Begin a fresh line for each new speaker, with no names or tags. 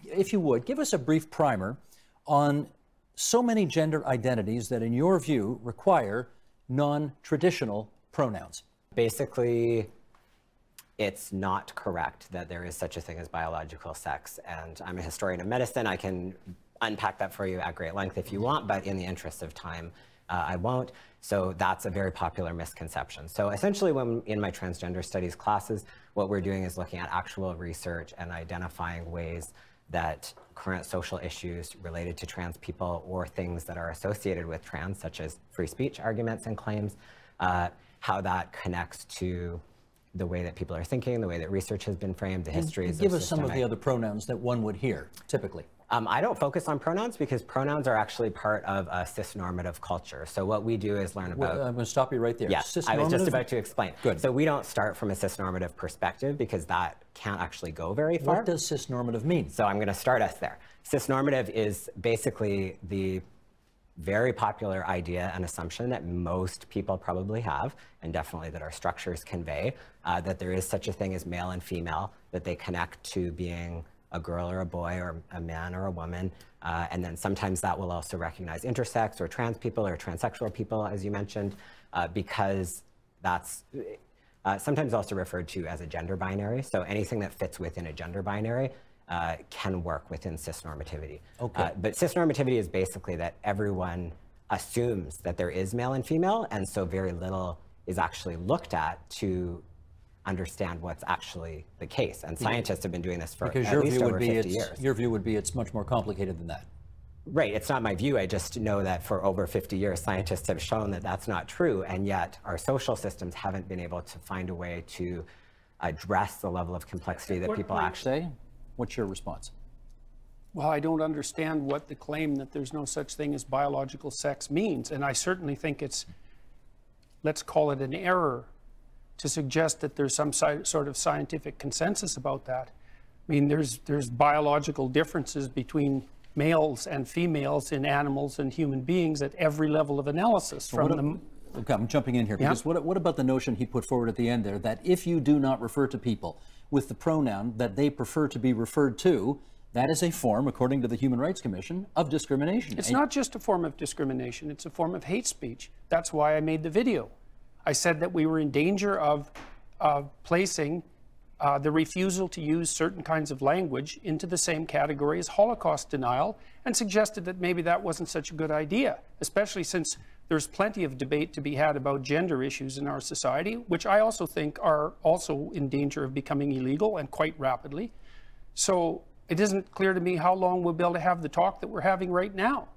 If you would, give us a brief primer on so many gender identities that, in your view, require non-traditional pronouns.
Basically, it's not correct that there is such a thing as biological sex. And I'm a historian of medicine. I can unpack that for you at great length if you want, but in the interest of time, I won't. So that's a very popular misconception. So essentially, when in my transgender studies classes, what we're doing is looking at actual research and identifying ways that current social issues related to trans people or things that are associated with trans, such as free speech arguments and claims, how that connects to the way that people are thinking, the way that research has been framed, the histories.
Give us some of the other pronouns that one would hear, typically.
I don't focus on pronouns because pronouns are actually part of a cisnormative culture. So what we do is learn about...
Well, I'm going to stop you right there.
Yes, I was just about to explain.
Good.
So we don't start from a cisnormative perspective because that can't actually go very far.
What does cisnormative mean?
So I'm going to start us there. Cisnormative is basically the very popular idea and assumption that most people probably have, and definitely that our structures convey, that there is such a thing as male and female, that they connect to being a girl or a boy or a man or a woman. And then sometimes that will also recognize intersex or trans people or transsexual people, as you mentioned, because that's sometimes also referred to as a gender binary. So anything that fits within a gender binary can work within cisnormativity.
Okay.
But cisnormativity is basically that everyone assumes that there is male and female, and so very little is actually looked at to understand what's actually the case. And scientists have been doing this for at least over 50 years.
Your view would be it's much more complicated than that.
Right, it's not my view. I just know that for over 50 years, scientists have shown that that's not true, and yet our social systems haven't been able to find a way to address the level of complexity that people actually
say. What's your response?
Well, I don't understand what the claim that there's no such thing as biological sex means, and I certainly think it's, let's call it an error, to suggest that there's some sort of scientific consensus about that. I mean, there's biological differences between males and females in animals and human beings at every level of analysis.
Okay, I'm jumping in here, because what about the notion he put forward at the end there, that if you do not refer to people with the pronoun that they prefer to be referred to, that is a form, according to the Human Rights Commission, of discrimination?
It's not just a form of discrimination, it's a form of hate speech. That's why I made the video. I said that we were in danger of placing the refusal to use certain kinds of language into the same category as Holocaust denial, and suggested that maybe that wasn't such a good idea, especially since there's plenty of debate to be had about gender issues in our society, which I also think are also in danger of becoming illegal, and quite rapidly. So it isn't clear to me how long we'll be able to have the talk that we're having right now.